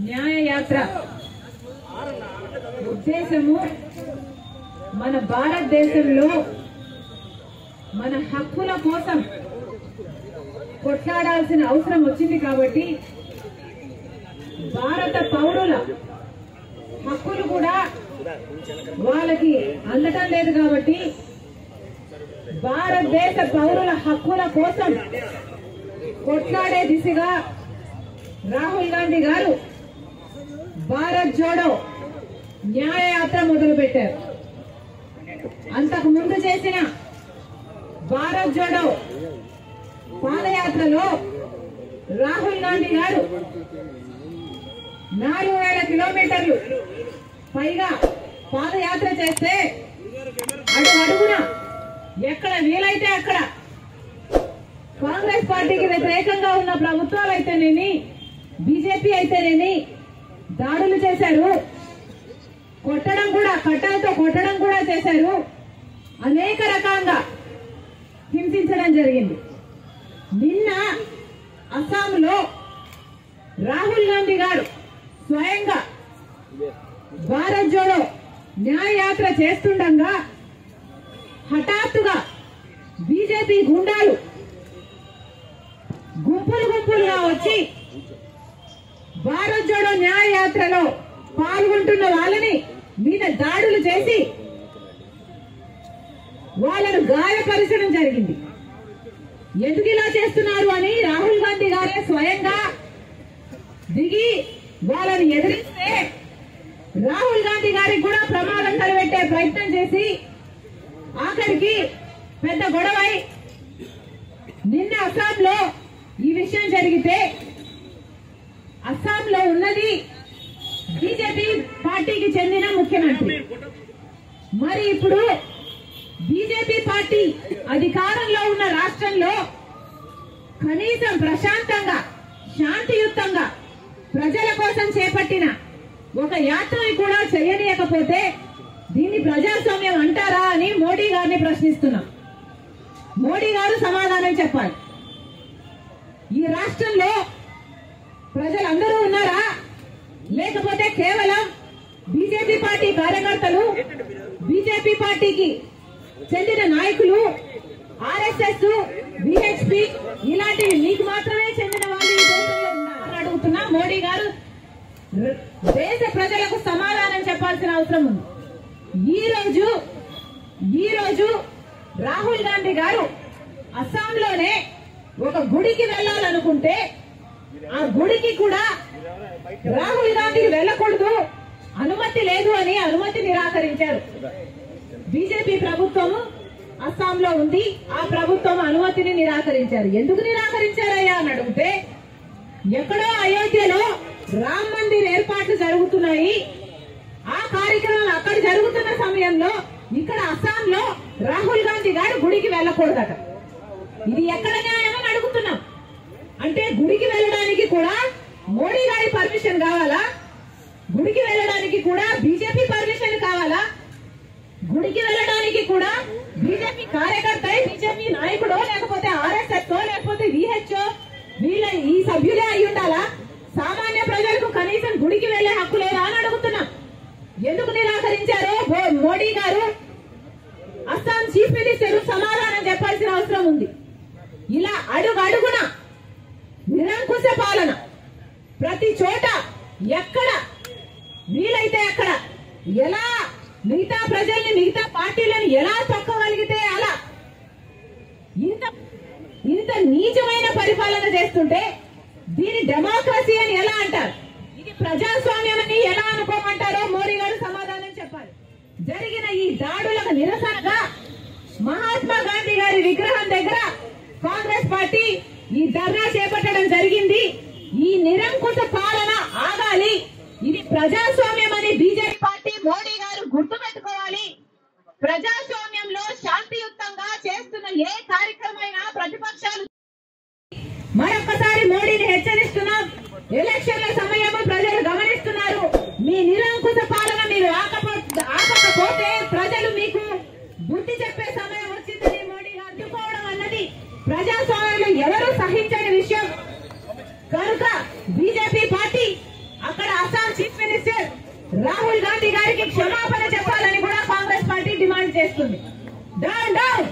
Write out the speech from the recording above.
న్యాయ యాత్ర ఉద్దేశము మన భారతదేశంలో మన హక్కుల కోసం కొట్లాడాల్సిన అవసరం వచ్చింది కాబట్టి భారత పౌరుల హక్కులు కూడా వాళ్ళకి అందటం లేదు కాబట్టి భారతదేశ పౌరుల హక్కుల కోసం కొట్లాడే దిశగా రాహుల్ గాంధీ గారు భారత్ జోడో న్యాయ యాత్ర మొదలుపెట్టారు. అంతకు ముందు చేసిన భారత్ జోడో పాదయాత్రలో రాహుల్ గాంధీ గారు 4000 కిలోమీటర్లు పైగా పాదయాత్ర చేస్తే అడుగున ఎక్కడ వీలైతే అక్కడ కాంగ్రెస్ పార్టీకి వ్యతిరేకంగా ఉన్న ప్రభుత్వాలు అయితేనేమి బీజేపీ అయితేనేమి దాడులు చేశారు. కొట్టడం కూడా కట్టాలతో కొట్టడం కూడా చేశారు. అనేక రకాలుగా హింసించడం జరిగింది. నిన్న అస్సాంలో రాహుల్ గాంధీ గారు స్వయంగా భారత్ జోడో న్యాయ యాత్ర చేస్తుండగా హఠాత్తుగా బీజేపీ గుండాలు గుంపులుగా వచ్చి భారత్ జోడో న్యాయ యాత్రలో పాల్గొంటున్న వాళ్ళని మీద దాడులు చేసి వాళ్ళను గాయపరచడం జరిగింది. ఎందుకు ఇలా చేస్తున్నారు అని రాహుల్ గాంధీ గారే స్వయంగా దిగి వాళ్ళని ఎదిరిస్తే రాహుల్ గాంధీ గారికి కూడా ప్రమాదం తలపెట్టే ప్రయత్నం చేసి ఆఖరికి పెద్ద గొడవై నిన్న అస్సాంలో ఈ విషయం జరిగితే అస్సాంలో ఉన్నది బీజేపీ పార్టీకి చెందిన ముఖ్యమంత్రి. మరి ఇప్పుడు బీజేపీ పార్టీ అధికారంలో ఉన్న రాష్ట్రంలో కనీసం ప్రశాంతంగా శాంతియుతంగా ప్రజల కోసం చేపట్టిన ఒక యాత్రని కూడా చేయనీయకపోతే దీన్ని ప్రజాస్వామ్యం అంటారా అని మోడీ గారిని ప్రశ్నిస్తున్నాం. మోడీ గారు సమాధానం చెప్పాలి. ఈ రాష్ట్రంలో ప్రజలందరూ ఉన్నారా, లేకపోతే కేవలం బీజేపీ పార్టీ కార్యకర్తలు, బీజేపీ పార్టీకి చెందిన నాయకులు, ఆర్ఎస్ఎస్, బీహెచ్పీ ఇలాంటివి మీకు మాత్రమే చెందిన వాళ్ళు ఈ దేశంలో ఉన్నారని అడుగుతున్నా. మోడీ గారు దేశ ప్రజలకు సమాధానం చెప్పాల్సిన అవసరం ఉంది. ఈ రోజు రాహుల్ గాంధీ గారు అస్సాంలోనే ఒక గుడికి వెళ్లాలనుకుంటే ఆ గుడికి కూడా రాహుల్ గాంధీ వెళ్ళకూడదు, అనుమతి లేదు అని అనుమతి నిరాకరించారు. బీజేపీ ప్రభుత్వము అస్సాంలో ఉంది, ఆ ప్రభుత్వం అనుమతిని నిరాకరించారు. ఎందుకు నిరాకరించారయ్యా అని అడిగితే ఎక్కడో అయోధ్యలో రామ్ మందిర్ ఏర్పాట్లు జరుగుతున్నాయి, ఆ కార్యక్రమం అక్కడ జరుగుతున్న సమయంలో ఇక్కడ అస్సాంలో రాహుల్ గాంధీ గారు గుడికి వెళ్ళకూడదట. ఇది ఎక్కడ న్యాయం అని అడుగుతున్నాం. అంటే గుడికి వెళ్ళడానికి కూడా మోడీ గారి పర్మిషన్ కావాలా? గుడికి వెళ్ళడానికి కూడా బీజేపీ పర్మిషన్ కావాలా? గుడికి వెళ్ళడానికి కూడా బీజేపీ కార్యకర్త, బీజేపీ నాయకుడో లేకపోతే ఆర్ఎస్ఎస్ లేకపోతే విహెచ్ఓ వీళ్ళ ఈ సభ్యులే అయి ఉండాలా? సామాన్య ప్రజలకు కనీసం గుడికి వెళ్లే హక్కు లేదా అని అడుగుతున్నాం. ఎందుకు నిరాకరించారో మోడీ గారు, అస్సాం చీఫ్ మినిస్టర్ సమాధానం చెప్పాల్సిన అవసరం ఉంది. ఇలా అడుగడుగున నిరంకుశ పాలన, ప్రతి చోట ఎక్కడ వీలైతే అక్కడ ఎలా మిగతా ప్రజల్ని, మిగతా పార్టీలను ఎలా తొక్కగలిగితే అలా ఇంత నీచమైన పరిపాలన చేస్తుంటే దీని డెమోక్రసీ అని ఎలా అంటారు? ఇది ప్రజాస్వామ్యం అని ఎలా అనుకోమంటారో మోడీ గారు సమాధానం చెప్పాలి. జరిగిన ఈ దాడులకు నిరసనగా మహాత్మా గాంధీ గారి విగ్రహం దగ్గర కాంగ్రెస్ పార్టీ ఈ ధర్నా చేపట్టడం జరిగింది. ఈ నిరంకుశ పాలన ఆగాలి, ఇది ప్రజాస్వామ్యం అని బీజేపీ పార్టీ మోడీ గారు గుర్తుపెట్టుకోవాలి. ప్రజాస్వామ్యంలో శాంతియుతంగా చేస్తున్న ఏ కార్యక్రమైనా ప్రతిపక్షాలు మరొకసారి మోడీని హెచ్చరిస్తున్నాం. ఎలక్షన్ల సమయము ప్రజలు గమనిస్తున్నారు. మీ నిరంకుశ పాలన మీరు ఆపకపోతే ప్రజలు మీకు బుద్ధి చెప్పే సమయం వచ్చిందని మోడీ గారు చెప్పుకోవడం అన్నది ప్రజాస్వామ్యంలో ఎవరు సహించని విషయం. కనుక బీజేపీ పార్టీ డౌన్ డౌన్